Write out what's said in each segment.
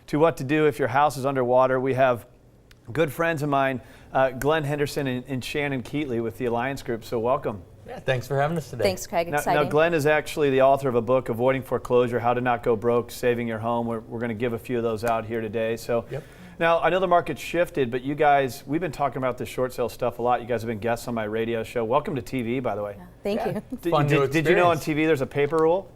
to what to do if your house is underwater. We have good friends of mine, Glen, Henderson, and Shannon Keatley with the Alliance Group. So welcome. Yeah, thanks for having us today. Thanks, Craig. Now, Exciting. Glen is actually the author of a book, Avoiding Foreclosure, How to Not Go Broke, Saving Your Home. We're going to give a few of those out here today. So. Yep. Now, I know the market's shifted, but you guys, we've been talking about the short sale stuff a lot. You guys have been guests on my radio show. Welcome to TV, by the way. Yeah, thank you. Did you know on TV there's a paper rule?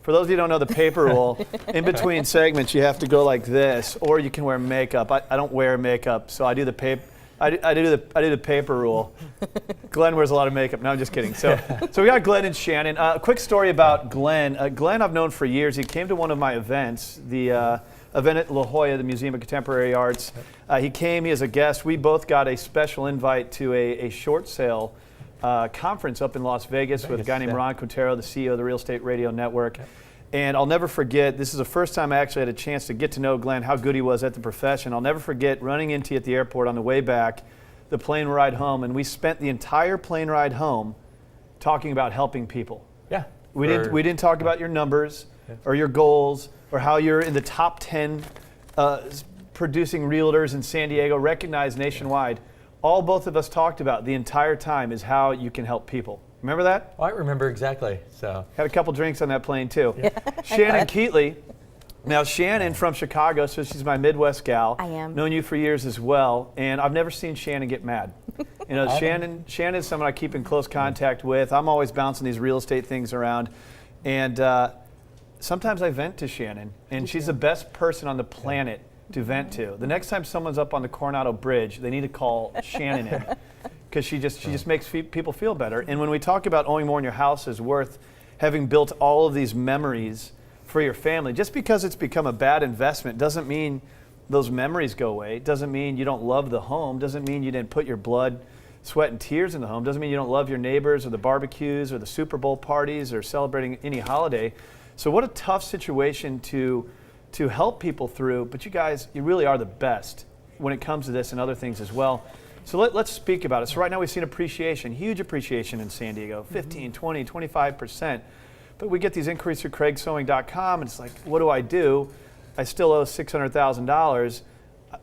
For those of you who don't know the paper rule, in between segments you have to go like this, or you can wear makeup. I don't wear makeup, so I do the paper. I do the paper rule. Glen wears a lot of makeup. No, I'm just kidding. So we got Glen and Shannon. A quick story about Glen. Glen I've known for years. He came to one of my events, the event at La Jolla, the Museum of Contemporary Arts. He came, he as a guest. We both got a special invite to a short sale conference up in Las Vegas with a guy named Ron Quintero, the CEO of the Real Estate Radio Network. And I'll never forget, this is the first time I actually had a chance to get to know Glen, how good he was at the profession. I'll never forget running into you at the airport on the way back, the plane ride home, and we spent the entire plane ride home talking about helping people. Yeah. We didn't talk about your numbers or your goals or how you're in the top 10 producing realtors in San Diego, recognized nationwide. All both of us talked about the entire time is how you can help people. Remember that? Oh, I remember exactly. So had a couple drinks on that plane too. Yeah. Shannon Keatley. Now Shannon from Chicago, so she's my Midwest gal. I am. Known you for years as well, and I've never seen Shannon get mad. You know, Shannon is someone I keep in close contact with. I'm always bouncing these real estate things around, and sometimes I vent to Shannon, and she's the best person on the planet to vent to. The next time someone's up on the Coronado Bridge, they need to call Shannon in. Because she just makes people feel better. And when we talk about owning more in your house is worth having built all of these memories for your family. Just because it's become a bad investment doesn't mean those memories go away. It doesn't mean you don't love the home. Doesn't mean you didn't put your blood, sweat, and tears in the home. Doesn't mean you don't love your neighbors or the barbecues or the Super Bowl parties or celebrating any holiday. So what a tough situation to help people through. But you guys, you really are the best when it comes to this and other things as well. So let's speak about it. So right now we've seen appreciation, huge appreciation in San Diego, 15, 20, 25%. But we get these inquiries through craigsewing.com, and it's like, what do I do? I still owe $600,000,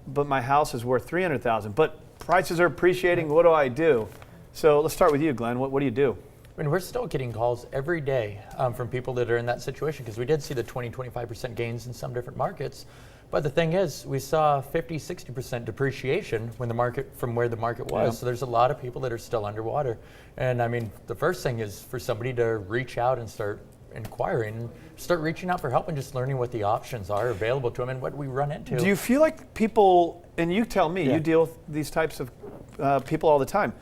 but my house is worth $300,000. But prices are appreciating, what do I do? So let's start with you, Glen. What do you do? I mean, we're still getting calls every day from people that are in that situation, because we did see the 20-25% gains in some different markets. But the thing is, we saw 50-60% depreciation when from where the market was. Yeah. So there's a lot of people that are still underwater. And I mean, the first thing is for somebody to reach out and start inquiring, start reaching out for help and just learning what the options are available to them and what we run into. Do you feel like people, and you tell me, you deal with these types of people all the time.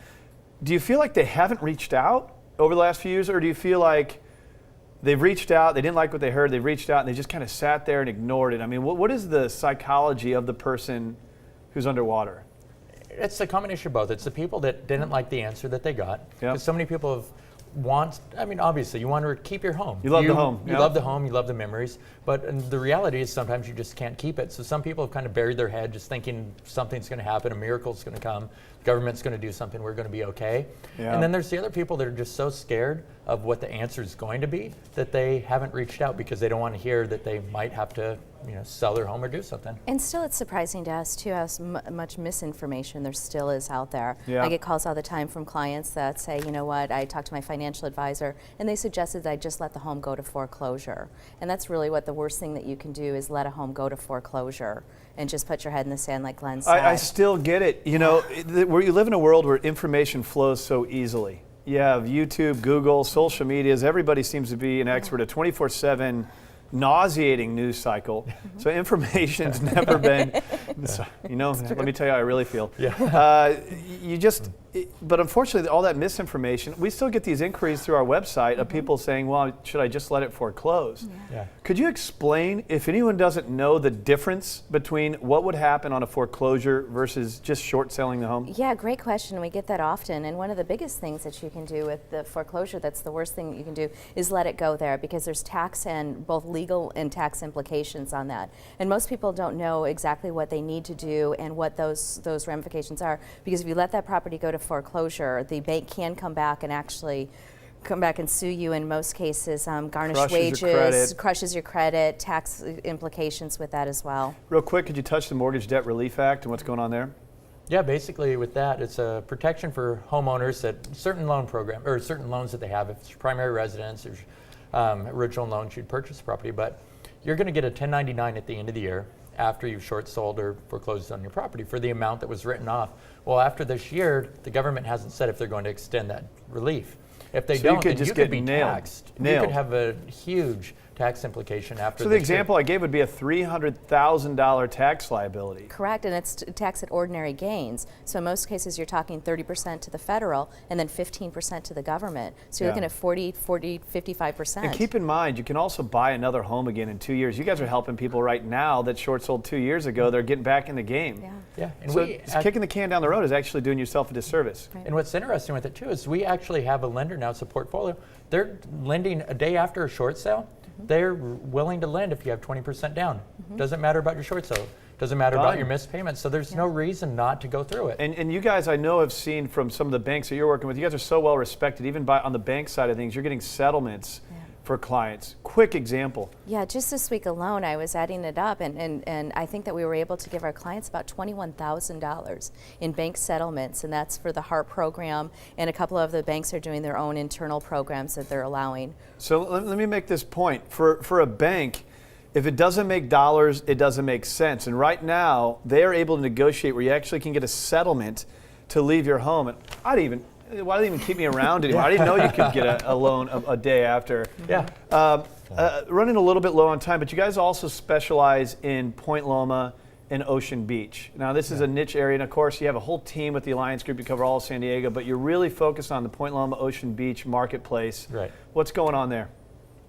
Do you feel like they haven't reached out over the last few years, or do you feel like they've reached out, they didn't like what they heard, they reached out and they just kind of sat there and ignored it? I mean, what is the psychology of the person who's underwater? It's a combination of both. It's the people that didn't like the answer that they got. Because so many people obviously you want to keep your home. You love the home. You love the home, you love the memories. But the reality is sometimes you just can't keep it. So some people have kind of buried their head just thinking something's going to happen, a miracle's going to come, the government's going to do something, we're going to be okay. Yeah. And then there's the other people that are just so scared of what the answer is going to be that they haven't reached out because they don't want to hear that they might have to sell their home or do something. And still it's surprising to us too how much misinformation there still is out there. Yeah. I get calls all the time from clients that say, you know what, I talked to my financial advisor and they suggested that I just let the home go to foreclosure. And that's really what the worst thing that you can do is let a home go to foreclosure and just put your head in the sand like Glen said. I still get it. You know, where you live in a world where information flows so easily. You have YouTube, Google, social medias. Everybody seems to be an expert, a 24/7 nauseating news cycle. So information's never been, let me tell you how I really feel. Yeah. But unfortunately, all that misinformation, we still get these inquiries through our website of people saying, well, should I just let it foreclose? Yeah. Could you explain, if anyone doesn't know, the difference between what would happen on a foreclosure versus just short selling the home? Yeah, great question. We get that often. And one of the biggest things that you can do with the foreclosure, that's the worst thing that you can do, is let it go there, because there's tax and both legal and tax implications on that. And most people don't know exactly what they need to do and what those ramifications are, because if you let that property go to foreclosure, the bank can come back and actually come back and sue you in most cases, garnish Crushes your wages, credit. crushes your credit, tax implications with that as well. Real quick, could you touch the Mortgage Debt Relief Act and what's going on there? Yeah, basically with that, it's a protection for homeowners that certain loan program or certain loans that they have. If it's primary residence or original loans, you'd purchase the property, but you're going to get a 1099 at the end of the year after you've short sold or foreclosed on your property for the amount that was written off. Well, after this year, the government hasn't said if they're going to extend that relief. If they So don't, you could then just you could get be nailed. taxed. You Nailed. could have a huge tax implication after So the this example I gave would be a $300,000 tax liability. Correct, and it's taxed at ordinary gains. So in most cases, you're talking 30% to the federal and then 15% to the government. So you're Yeah. looking at 40, 55%. And keep in mind, you can also buy another home again in 2 years. You guys are helping people right now that short sold 2 years ago. They're getting back in the game. Yeah. Yeah, and So we kicking the can down the road is actually doing yourself a disservice. Right. And what's interesting with it too is we actually have a lender now, it's a portfolio. They're lending a day after a short sale. They're willing to lend if you have 20% down. Doesn't matter about your short sale. Doesn't matter about Done. your missed payments. So there's no reason not to go through it. And you guys, I know, have seen from some of the banks that you're working with, you guys are so well respected. Even on the bank side of things, you're getting settlements for clients. Quick example. Yeah, just this week alone, I was adding it up, and I think that we were able to give our clients about $21,000 in bank settlements, and that's for the HARP program, and a couple of the banks are doing their own internal programs that they're allowing. So let me make this point. For a bank, if it doesn't make dollars, it doesn't make sense. And right now, they're able to negotiate where you actually can get a settlement to leave your home. And why did they even keep me around anymore? I didn't know you could get a loan a day after. Yeah. Running a little bit low on time, but you guys also specialize in Point Loma and Ocean Beach. Now, this is a niche area, and of course, you have a whole team with the Alliance Group. You cover all of San Diego, but you're really focused on the Point Loma, Ocean Beach marketplace. Right. What's going on there?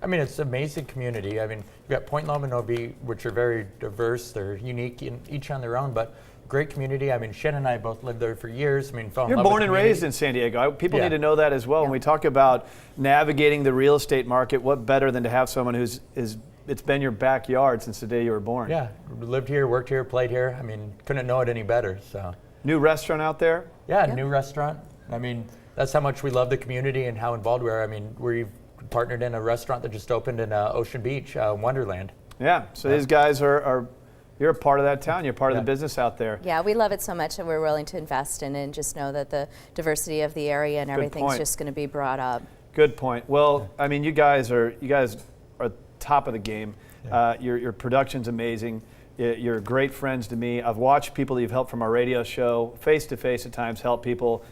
I mean, it's an amazing community. I mean, you've got Point Loma and OB, which are very diverse. They're unique in each on their own, but great community. I mean, Shannon and I both lived there for years. I mean, fell in You're love with born the and community. raised in San Diego. People Yeah. need to know that as well. When we talk about navigating the real estate market, what better than to have someone it's been your backyard since the day you were born. Yeah, lived here, worked here, played here. I mean, couldn't know it any better. So, New restaurant out there? yeah, Yep. new restaurant. I mean, that's how much we love the community and how involved we are. I mean, we've partnered in a restaurant that just opened in Ocean Beach, Wonderland. Yeah. So these guys you're a part of that town. You're part of the business out there. Yeah, we love it so much that we're willing to invest in it and just know that the diversity of the area and everything's point. just going to be brought up. Good point. Well, I mean, you guys are top of the game. Your production's amazing. You're great friends to me. I've watched people that you've helped from our radio show, face to face at times, help people.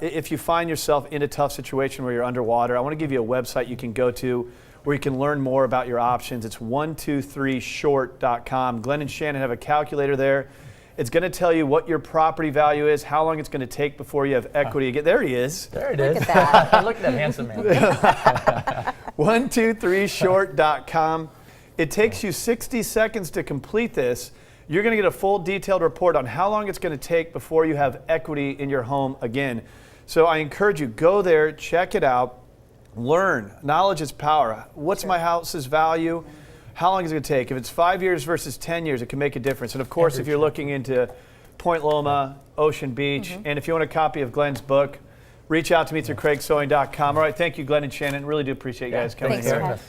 If you find yourself in a tough situation where you're underwater, I want to give you a website you can go to where you can learn more about your options. It's 123short.com. Glen and Shannon have a calculator there. It's going to tell you what your property value is, how long it's going to take before you have equity. There he is. There it Look is. at that. Look at that handsome man. 123short.com. It takes you 60 seconds to complete this. You're going to get a full detailed report on how long it's going to take before you have equity in your home again. So I encourage you, go there, check it out, learn. Knowledge is power. What's my house's value? How long is it going to take? If it's 5 years versus 10 years, it can make a difference. And of course, if you're looking into Point Loma, Ocean Beach, and if you want a copy of Glen's book, reach out to me through craigsewing.com. All right, thank you, Glen and Shannon. Really do appreciate you guys coming Thanks here. for having us.